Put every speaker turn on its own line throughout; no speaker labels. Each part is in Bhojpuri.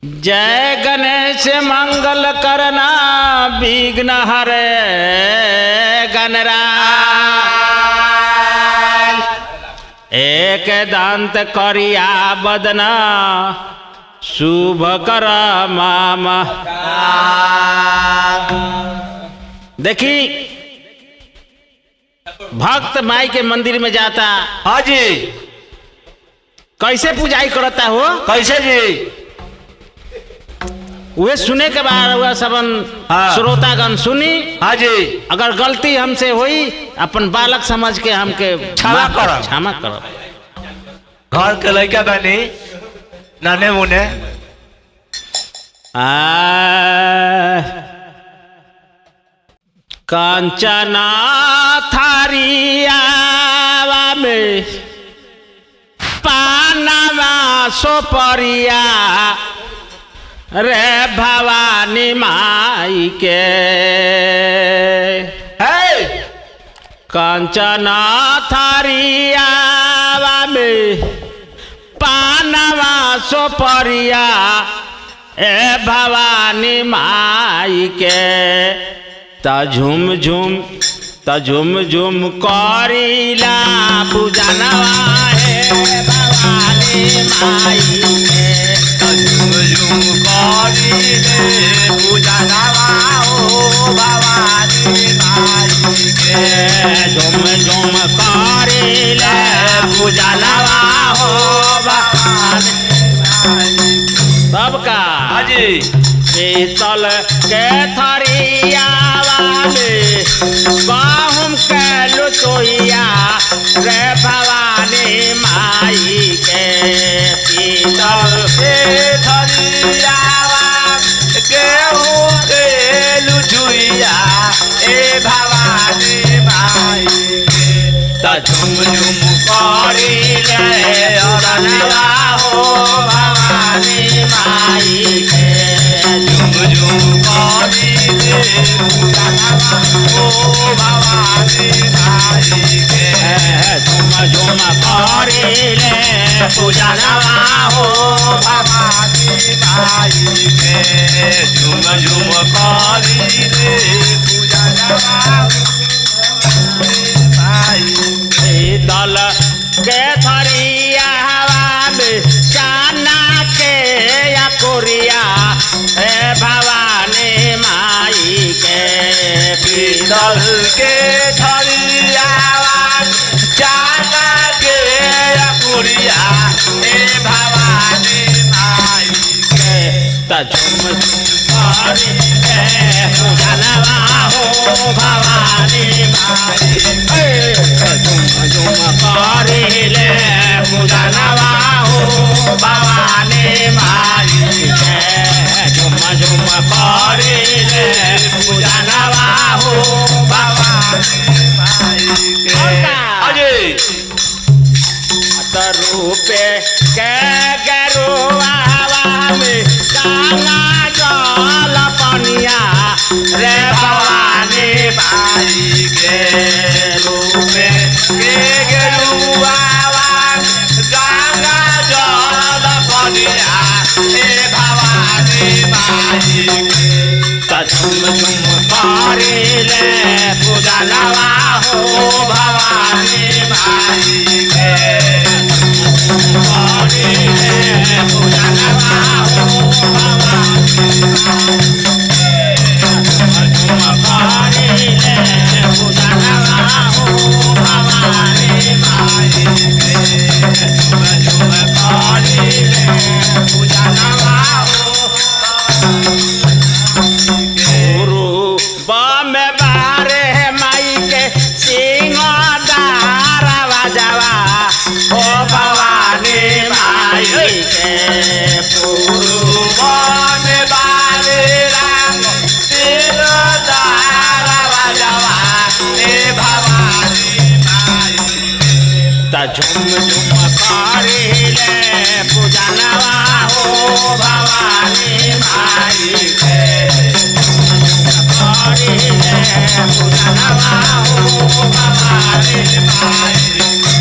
जय गणेश मंगल करना विघ्न हरे गणराज। एक दांत करिया बदना शुभ कर मामा। देखी भक्त माई के मंदिर में जाता।
हाँ जी।
कैसे पूजाई करता हो?
कैसे जी?
वे सुने के बाद वह सबन श्रोतागण सुनी।
हाँ जी।
अगर गलती हमसे हुई अपन बालक समझ के हमके क्षमा करो।
घर के लड़का बनी नाने मुने
कंचना थारिया में पानवा सोपरिया रे भवानी माई के। कंचना थारिया में पानवा सोपरिया ए भवानी माई के। त झुम झुम करीला पूजनवा हे भवानी माई के।
झुम झुम करीले पूजनवा हो भवानी माई के।
झुम झुम करीले पूजनवा हो भवानी माई। सबका
हाजी
पीतल के थरिया वाले बाहुम के लुटोइया रे भवानी माई के। पीतल
के थरिया गेहूं के लुझुइया ए भवानी माई के।
त झुम झुम करीले अरनवा हो भवानी माई के।
झुम झुम करीले पूजनवा हो भवानी माई के।
झुम झुम करीले पूजनवा हो
भवानी माई के। झुम झुम करीले पूजनवा माई
दल के थरिया हवा में चाना के या कोरिया हे भवानी माई के।
पीतल के थरिया चाना के अकुरिया हे भवानी माई के।
त झुम झुम करीले पूजनवा हो भवानी माई के। झुम झुम करीले पूजनवा हो भवानी माई के। झुम झुम करीले पूजनवा हो भवानी
माई के।
अजय रूपे के गरुआ में गंगा जल पनिया रे भवानी
माई के। रूपे के गेरुआ गंगा जल पनिया हे भवानी माई के।
झुम झुम करीले पूजनवा हो भवानी माई के। करीले पूजनवा हो भवानी करीले पूजनवा हो भवानी माई के। झुम करीले पूजनवा हो गुरु बम बारे माई के सिंहदार बजावा ओ भवानी माई के।
पूर्व में बारे राम सिंहदार बजावा हे भवानी माई के।
त झुम झुम करीले पूजनवा हो भवानी माई के। करीले पूजनवा हो भवानी माई के।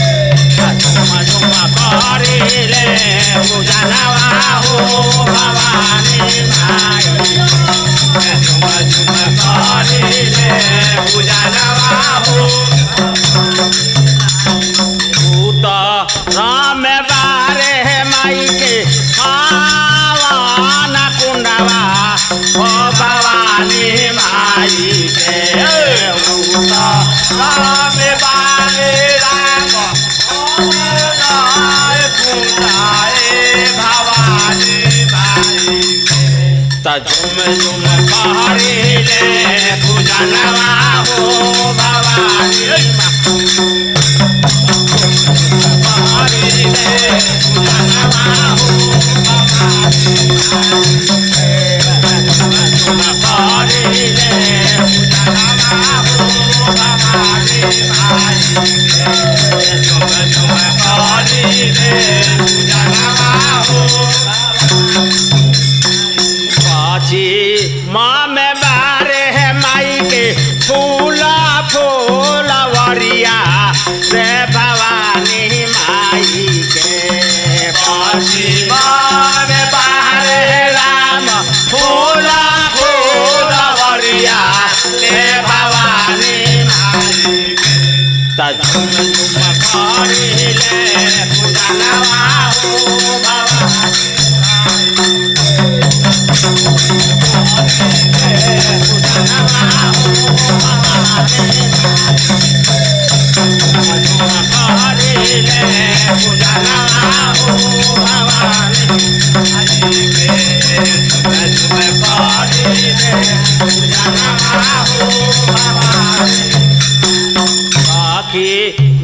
झुम झुम करीले पूजनवा हो भवानी झुम झुम कहरिले पूजनवा हो भवानी माँ में बारे है माई के फूला फूलवरिया से भवानी माई के पासी माँ में बारे है राम फूला फूलवरिया से भवानी माई के झुम झुम कहरिले पूजनवा हो भवानी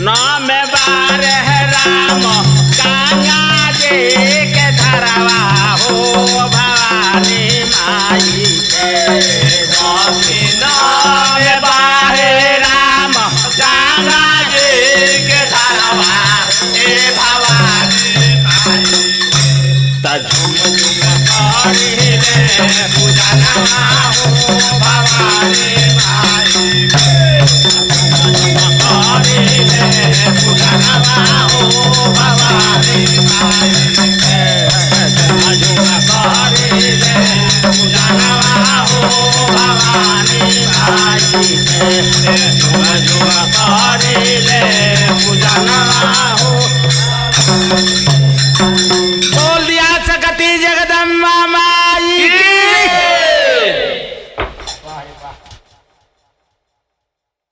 नाम बार है राम गंगा जी के धरवा हो भवानी माई के नाम बार राम गंगा जी के धरवा हे भवानी माई झुम झुम कहरिले पूजनवा हो भवानी माई पूजनवा हो भवानी माई झुम कहरिले पूजनवा हो भवानी माई झुम झुम कहरिले पूजनवा हो